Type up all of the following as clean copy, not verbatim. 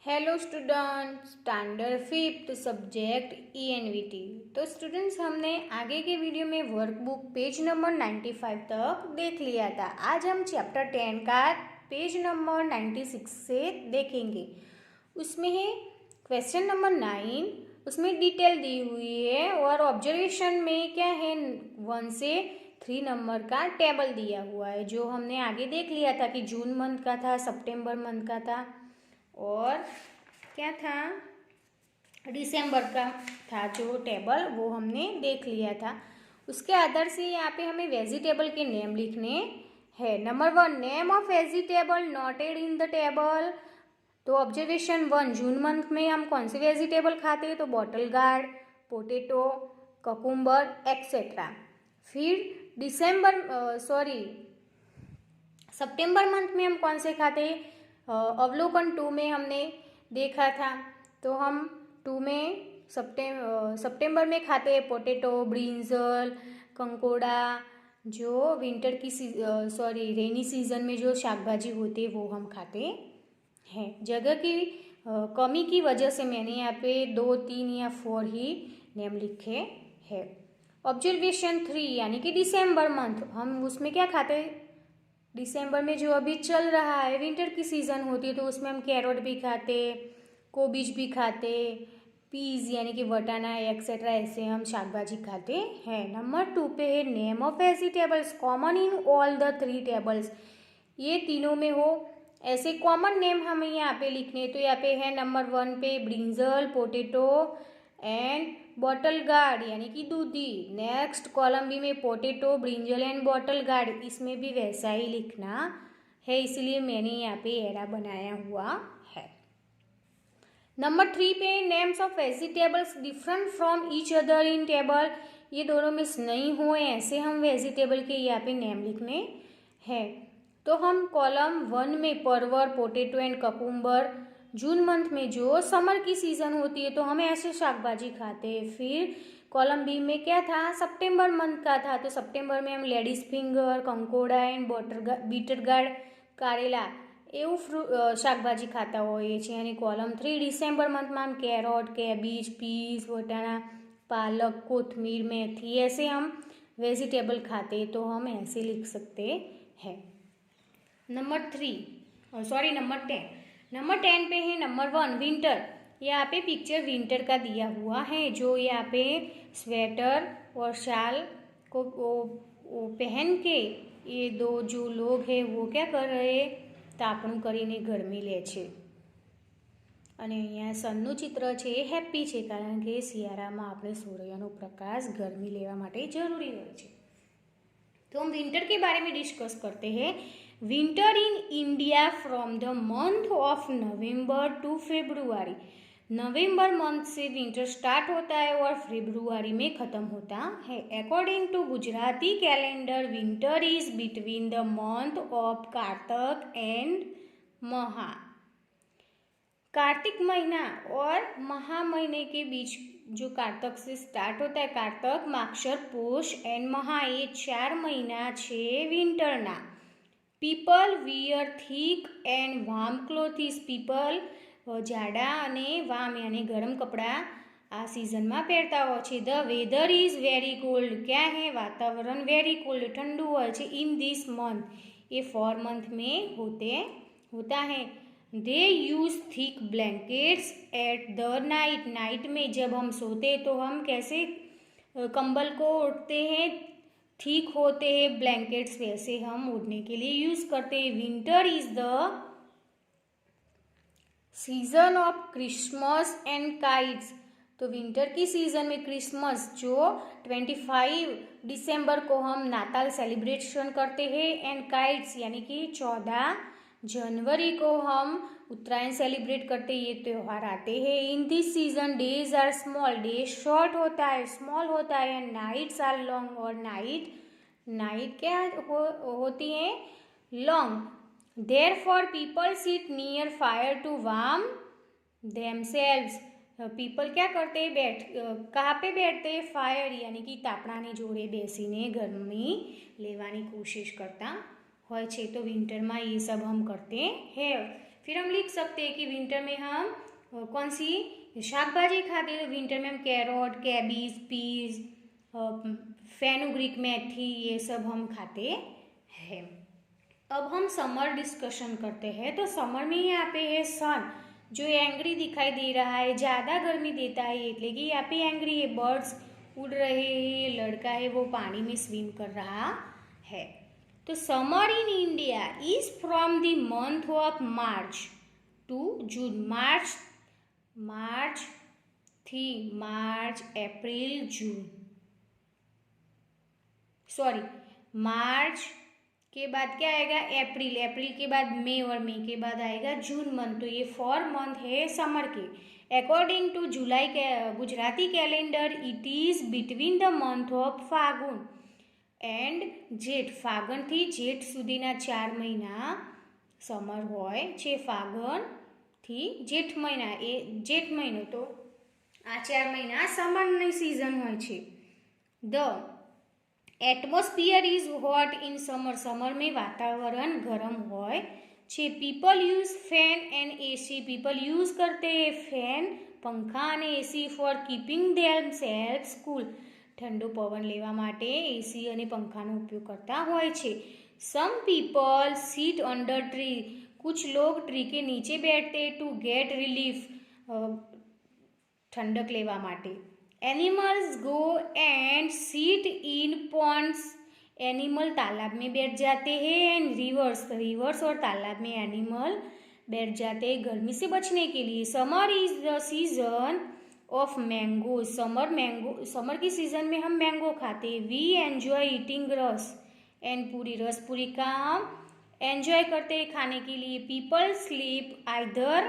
Hello student, standard fifth subject ENVT। तो students, हमने आगे के वीडियो में वर्कबुक पेज नंबर 95 तक देख लिया था। आज हम चैप्टर 10 का पेज नंबर 96 से देखेंगे। उसमें है क्वेश्चन नंबर 9, उसमें डिटेल दी हुई है और ऑब्जर्वेशन में क्या है 1 से 3 नंबर का टेबल दिया हुआ है, जो हमने आगे देख लिया था कि जून मंथ का था, सितंबर मंथ का था और क्या था, दिसंबर का था। जो टेबल वो हमने देख लिया था। उसके आधार से यहाँ पे हमें वेजिटेबल के नेम लिखने हैं। Number 1, name of vegetable noted in the table. तो ऑब्जर्वेशन 1, जून मंथ में हम कौन से वेजिटेबल खाते हैं? तो bottle gourd, potato, cucumber etcetera. फिर सितंबर मंथ में हम कौन से खाते हैं? अवलोकन 2 में हमने देखा था। तो हम 2 में सितंबर में खाते हैं पोटैटो, ब्रिंजल, कंकोड़ा, जो विंटर की रेनी सीजन में जो शाकभाजी होती है वो हम खाते हैं। जगह की कमी की वजह से मैंने यहाँ पे 2, 3 या 4 ही नेम लिखे हैं। ऑब्जर्वेशन 3 यानी कि दिसंबर मंथ, हम उसमें क्या खाते हैं? दिसंबर में जो अभी चल रहा है, विंटर की सीज़न होती है, तो उसमें हम कैरोट भी खाते, कोबीज भी खाते, पीज यानी कि वटाना एक्सेट्रा, ऐसे हम शाकभाजी खाते हैं। नंबर 2 पे है name of vegetables common in all the 3 tables. ये तीनों में हो ऐसे कॉमन नेम हमें यहाँ पे लिखने। तो यहाँ पे है नंबर 1 पे brinjal, potato and bottle guard यानी कि दूधी। नेक्स्ट कॉलम बी में potato, brinjal and bottle guard, इसमें भी वैसा ही लिखना है, इसलिए मैंने यहाँ पे एरा बनाया हुआ है। नंबर 3 पे names of vegetables different from each other in table. ये दोनों मिस नहीं हुए, ऐसे हम वेजिटेबल के यहाँ पे नेम लिखने हैं। तो हम कॉलम 1 में परवर, potato and cucumber, June month में जो समर की सीज़न होती है तो हम ऐसे शाकभाजी खाते हैं। फिर कॉलम बी में क्या था? सितंबर मंथ का था, तो सितंबर में हम लेडीज फिंगर, कंकोड़ा एंड बीटर गार्ड, कारेला એવું શાકભાજી ખાતા હોઈએ છીએ। અને કોલમ 3 ડિસેમ્બર મંથમાં हम कैरोट, कैबेज, पीस, वटाना, पालक, कोथमीर, मेथी, ऐसे हम वेजिटेबल खाते, तो हम ऐसे लिख सकते हैं। नंबर 10 नंबर 10 पे है नंबर 1 विंटर। यहाँ पे पिक्चर विंटर का दिया हुआ है, जो यहाँ पे स्वेटर और शाल को वो पहन के ये दो जो लोग हैं वो क्या कर रहे हैं? તાપણું કરીને ગરમી લે છે। અને અહીંયા સનનું ચિત્ર છે એ હેપી છે, કારણ કે શિયાળામાં આપણે સૂર્યનો પ્રકાશ ગરમી લેવા માટે જરૂરી હોય છે। तो हम विंटर के बारे में डिस्कस करते हैं। Winter in India from the month of November to February. November month से विंटर स्टार्ट होता है और फरवरी में ख़त्म होता है। According to Gujarati calendar, winter is between the month of Kartik and Maha. Kartik महीना और महा महीने के बीच, जो कार्तिक से स्टार्ट होता है, कार्तिक, माक्षर, पोष एंड महा, ये 4 महीना छे विंटरना। People wear thick and warm clothes. People जाड़ा अने वार्म यानी गरम कपड़ा आ सीजन में पहरता हो छे। The weather is very cold. क्या है? वातावरण वेरी कोल्ड, ठंडू हो छे। इन दिस मंथ, ये 4 मंथ में होता है। They use thick blankets at the night. Night में जब हम सोते तो हम कैसे कंबल को ओढ़ते हैं? ठीक होते हैं ब्लैंकेट्स, वैसे हम ओढ़ने के लिए यूज करते हैं। Winter is the season of Christmas and kites. तो विंटर की सीजन में क्रिसमस, जो 25 दिसंबर को हम नाताल सेलिब्रेशन करते हैं, एंड काइट्स यानी कि 14 जनवरी को हम उत्तरायण सेलिब्रेट करते हैं, ये त्यौहार आते हैं। In this season days are small, day short होता है, स्मॉल होता है, एंड नाइट्स आर लॉन्ग, और नाइट क्या होती है? Long. Therefore, people sit near fire to warm themselves. People क्या करते हैं? कहाँ पे बैठते हैं? फायर यानी कि तापणानी जोड़े बेसीने गर्मी लेवानी कोशिश करता હોય છે। तो विंटर में ये सब हम करते हैं। फिर हम लिख सकते हैं कि विंटर में हम कौन सी शाकभाजी खाते हैं। विंटर में हम कैरोट, कैबेज, पीज, फेनुग्रीक मेथी, ये सब हम खाते हैं। अब हम समर डिस्कशन करते हैं। तो समर में यहाँ पे है सन, जो एंग्री दिखाई दे रहा है, ज़्यादा गर्मी देता है, એટલે કે यहाँ पे एंग्री है। बर्ड्स उड़ रहे हैं, लड़का है वो पानी में स्विम कर रहा है। तो summer in India is from the month of March to June. March थी, मार्च, अप्रैल, जून, सॉरी, मार्च के बाद क्या आएगा, अप्रैल, अप्रैल के बाद मई और मई के बाद आएगा जून मंथ। तो ये 4 मंथ है समर के। अकॉर्डिंग टू जुलाई के Gujarati calendar it is between the month of Phagun and जेठ। फागण थी जेठ सुधीना 4 महीना समर होय छे। फागण थी जेठ महीना, ए जेठ महीनो, तो आ 4 महीना समરની सीजन होय छे। The atmosphere is hot in summer. Summer में वातावरण गर्म होय छे। People huge fan and AC. People use करते हैं फैन, पंखा અને એસી ફોર કીપિંગ ધેમસેલ્વ્સ કૂલ। ઠંડો પવન લેવા માટે એસી અને પંખાનો ઉપયોગ કરતા હોય છે। Some people seat under tree. कुछ लोग ट्री के नीचे बैठते टू गेट रिलीफ, ठंडक लेवा माटे। Animals go and sit in ponds. Animal तालाब में बैठ जाते हैं। एंड रिवर्स और तालाब में एनिमल बैठ जाते हैं गर्मी से बचने के लिए। Summer is the season of mango. Summer की सीजन में हम मैंगो खाते हैं। वी एंजॉय ईटिंग रस एंड पूरी। रस पूरी का हम एंजॉय करते हैं खाने के लिए। People sleep either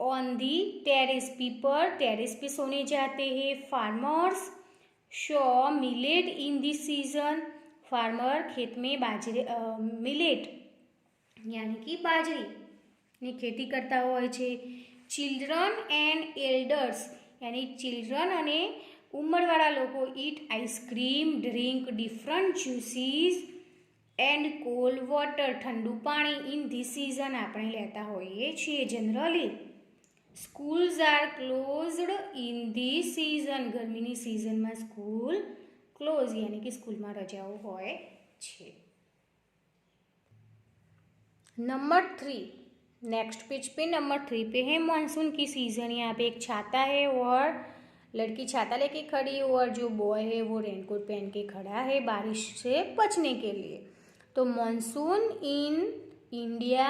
on the terrace. People terrace पे सोने जाते हैं। Farmers show millet in this season. Farmer खेत में बाजरे मिलेट यानी कि बाजरी ની ખેતી કરતા હોય છે। ચિલ્ડ્રન એન્ડ એલ્ડર્સ यानी ચિલ્ડ્રન અને ઉંમરવાળા લોકો eat ice cream, drink different juices and cold water. ઠંડુ પાણી ઇન ધીસ સિઝન આપણે લેતા હોઈએ છીએ generally. Schools are closed in this season. ગરમીની સિઝનમાં સ્કૂલ ક્લોઝ यानी कि स्कूलમાં રજાઓ હોય છે। नंबर 3, नेक्स्ट पेज पे नंबर 3 पे है मानसून की सीज़न। यहाँ पे एक छाता है और लड़की छाता लेके खड़ी है और जो बॉय है वो रेनकोट पहन के खड़ा है बारिश से बचने के लिए। तो monsoon in India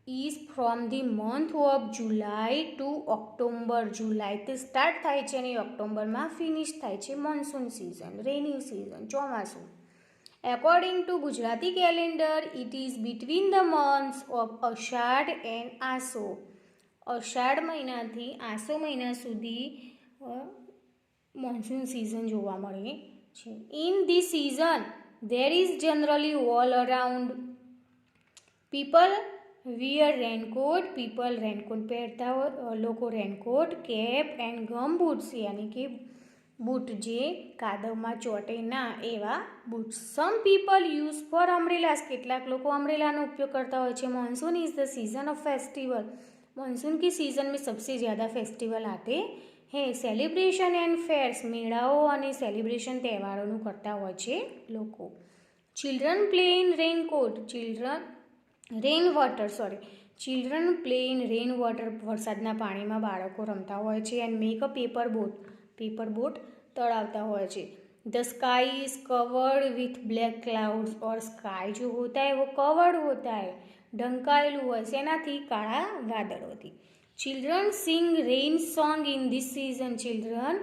is from the month of July to October. जुलाई થી સ્ટાર્ટ થાય છે અને ઓક્ટોબરમાં ફિનિશ થાય છે મોન્સૂન સિઝન, રેની સિઝન, ચોમાસું। According to Gujarati calendar, it is between the months of Ashadh and આસો। અષાઢ મહિનાથી આસો મહિના સુધી મોન્સૂન સિઝન જોવા મળે છે। In this season, there is generally all around people wear raincoat। people raincoat પહેરતા હોય, લોકો raincoat, cap and gum boots यानी कि બૂટ જે કાદવમાં ચોટે ના એવા boot. Some people use for umbrellas. કેટલાક લોકો અમ્બ્રેલાનો ઉપયોગ કરતા હોય છે। Monsoon is the season of festival. Monsoon की सीज़न में सबसे ज़्यादा फेस्टिवल आते हैं। सेलिब्रेशन एंड फेयर्स, मेળાઓ અને સેલિબ્રેશન તહેવારોનું કરતા હોય છે લોકો। Children play in raincoat, children play in rain water. વરસાદના પાણીમાં બાળકો રમતા હોય છે। And make a paper boat तड़ावता हुआ है। The sky is covered with black clouds. और स्काई जो होता है वो कवर्ड होता है, ढंकायेलू हुआ सेनाथी काळा वादळोथी। Children sing rain song in this season. Children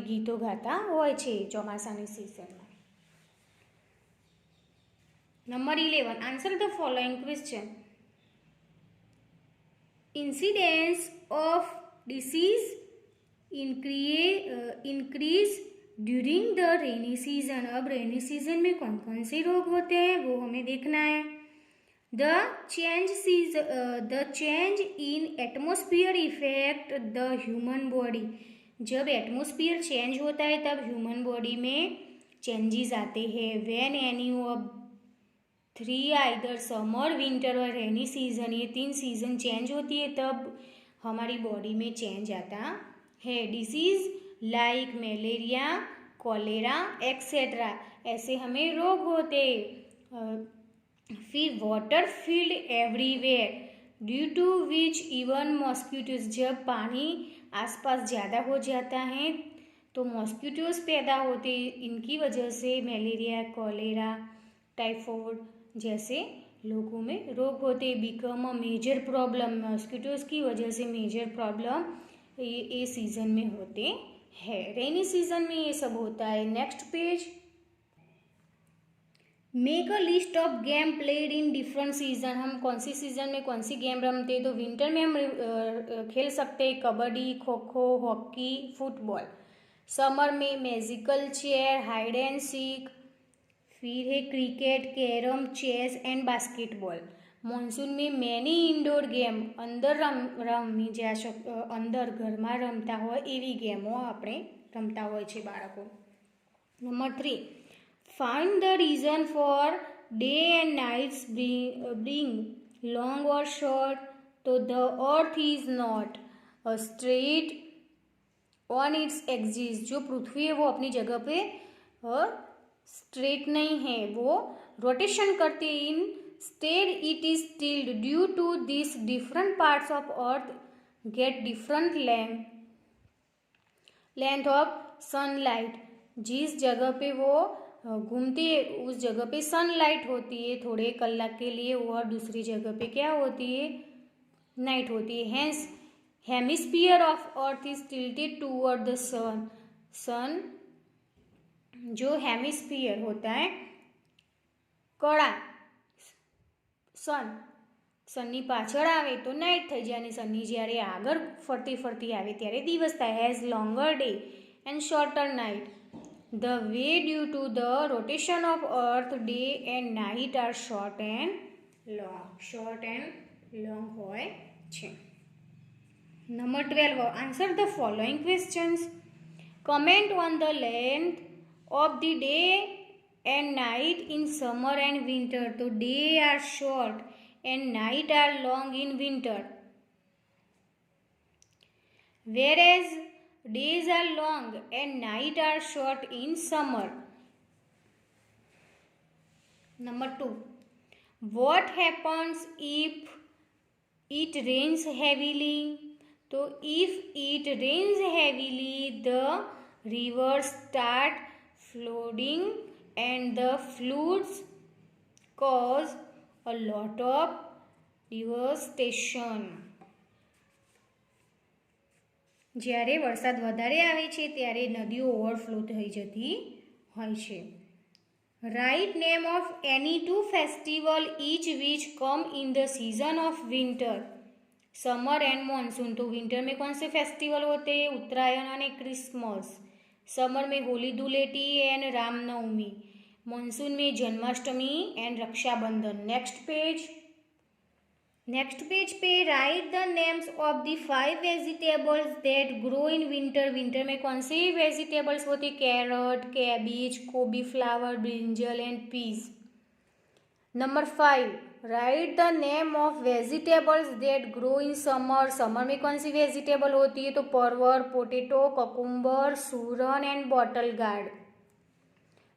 गीतो गाता होय छे ચોમાસાની season. Number 11, answer the following question. Incidence of disease increase during the rainy season. अब रेनी सीजन में कौन कौन से रोग होते हैं वो हमें देखना है। The change in atmosphere effect the human body. जब एटमोस्फियर चेंज होता है तब ह्यूमन बॉडी में चेंजेस आते हैं। When any of 3 either summer, winter और रेनी सीजन, ये 3 सीजन चेंज होती है तब हमारी बॉडी में चेंज आता है। Disease like malaria, cholera etcetera, ऐसे हमें रोग होते। फिर water filled everywhere due to which even mosquitoes, जब पानी आसपास ज़्यादा हो जाता है तो मॉस्किटोज पैदा होते, इनकी वजह से मलेरिया, कॉलेरा, टाइफाइड जैसे लोगों में रोग होते। Become a major problem, mosquitoes की वजह से मेजर प्रॉब्लम ये सीजन में होते हैं। रेनी सीजन में ये सब होता है। Next page, make a list of game played in different season, हम कौन सी सीजन में कौन सी गेम रमते हैं। तो विंटर में हम खेल सकते हैं kabaddi, kho kho, hockey, football. Summer में musical chair, hide and seek, फिर है cricket, carrom, chess and basketball. Monsoon में મેની ઇન્ડોર ગેમ, અંદર રમી અંદર ઘરમાં રમતા હોય એવી ગેમો આપણે રમતા હોય છે બાળકો. Number 3, find the reason for day and nights being long or short. तो the earth is not a straight on its axis, जो पृथ्वी है वो अपनी जगह पे स्ट्रेट नहीं है, वो रोटेशन करती है। Instead it is tilted. Due to this, different parts of earth get different length of sunlight. जिस जगह पे वो घूमती है उस जगह पे सनलाइट होती है थोड़े कलाक के लिए, और दूसरी जगह पे क्या होती है, नाइट होती है। Hence hemisphere of earth is tilted toward the sun. Sun जो हेमिस्फीयर होता है कड़ा, સનની પાછળ આવે તો નાઇટ થઈ જાય અને સનની જ્યારે આગળ ફરતી ફરતી આવે ત્યારે દિવસ થાય. Has longer day and shorter night. The way due to the rotation of earth day and night are short and long હોય છે. Number 12, answer the following questions. Comment on the length of the day and night in summer and winter. तो day are short and night are long in winter, whereas days are long and night are short in summer. Number 2, what happens if it rains heavily? तो if it rains heavily, the rivers start flooding and the floods cause a lot of devastation. જ્યારે વરસાદ વધારે આવે છે ત્યારે નદીઓ overflow થઈ જતી હોય છે. Write name of any 2 festival each which come in the season of winter. Summer and monsoon. तो विंटर में कौन से फेस्टिवल होते हैं, उत्तरायण और क्रिसमस. समर में होली धूलेटी एंड रामनवमी. मानसून में Janmashtami and Rakshabandhan. Next page पे write the names of the 5 vegetables that grow in winter. Winter में कौन से वेजिटेबल्स होते, carrot, cabbage, cauliflower, brinjal and peas. Number 5, write the name of vegetables that grow in summer. Summer में कौन सी vegetable होती है, तो परवर, पोटेटो, ककुम्बर, सूरन and bottle gourd.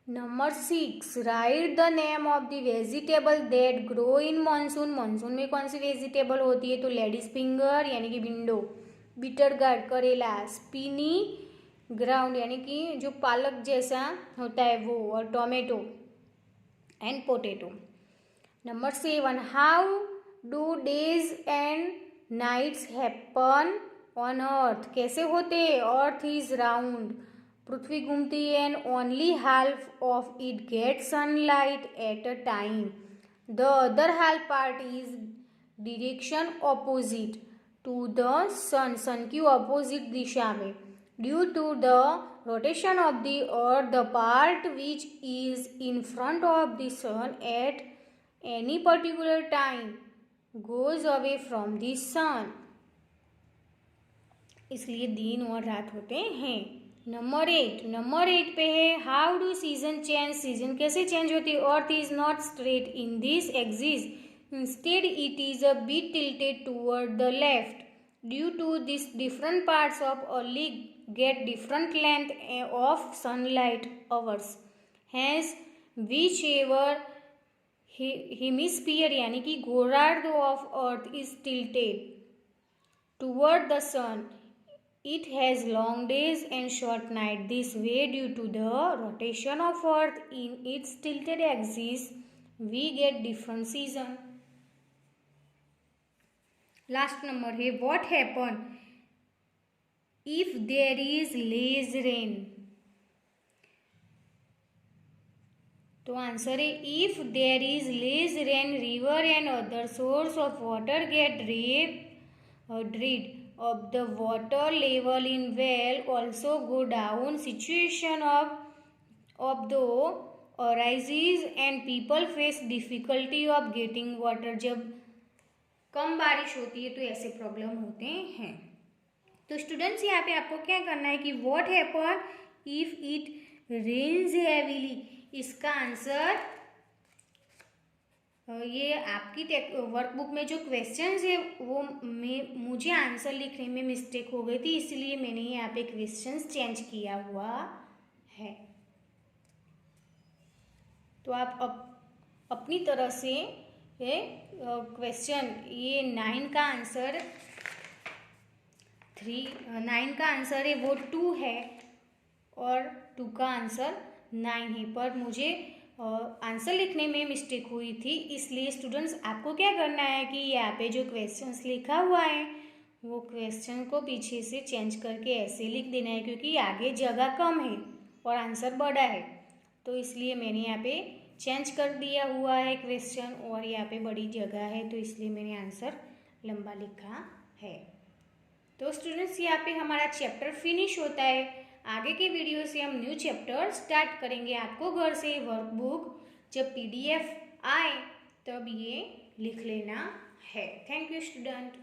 Number 6, write the name of the vegetable that grow in monsoon. Monsoon में कौन सी वेजिटेबल होती है, तो लेडीज फिंगर यानी कि भिंडो, बीटर गार्ड करेला, स्पिनी ग्राउंड यानी कि जो पालक जैसा होता है वो, और tomato and potato. Number 7, how do days and nights happen on earth. कैसे होते, अर्थ इज राउंड, पृथ्वी घूमती है, and only half of it get sunlight at a time. The other half part is direction opposite to the sun. Sun की opposite दिशा में. Due to the rotation of the earth, the part which is in front of the sun at any particular time goes away from the सन. इसलिए दिन और रात होते हैं. Number 8 पे है how do season change, season कैसे चेंज होती है। Earth is not straight in this axis, instead it is a bit tilted toward the left, due to this different parts of early get different length of sunlight hours, has which ever hemisphere यानी कि गोलार्ध of earth is tilted toward the sun, it has long days and short night. This way, due to the rotation of earth in its tilted axis, we get different season. Last number है what happen if there is less rain. तो answer है if there is less rain, river and other source of water get dried up, the water level in well also go down, situation of the arises and people face difficulty of getting water. जब कम बारिश होती है तो ऐसे problem होते हैं। तो students यहाँ पे आपको क्या करना है कि what happen if it rains heavily, इसका आंसर ये आपकी वर्कबुक में जो क्वेश्चंस है वो मुझे आंसर लिखने में मिस्टेक हो गई थी, इसलिए मैंने यहाँ पे क्वेश्चंस चेंज किया हुआ है। तो आप अपनी तरह से ये क्वेश्चन ये 9 का आंसर है वो 2 है और 2 का आंसर 9 है, पर मुझे आंसर लिखने में मिस्टेक हुई थी। इसलिए स्टूडेंट्स आपको क्या करना है कि यहाँ पे जो क्वेश्चंस लिखा हुआ है वो क्वेश्चन को पीछे से चेंज करके ऐसे लिख देना है, क्योंकि आगे जगह कम है और आंसर बड़ा है, तो इसलिए मैंने यहाँ पे चेंज कर दिया हुआ है क्वेश्चन, और यहाँ पे बड़ी जगह है तो इसलिए मैंने आंसर लंबा लिखा है। तो स्टूडेंट्स यहाँ पे हमारा चैप्टर फिनिश होता है। आगे के वीडियो से हम न्यू चैप्टर स्टार्ट करेंगे। आपको घर से वर्कबुक जब PDF आए तब ये लिख लेना है। Thank you student.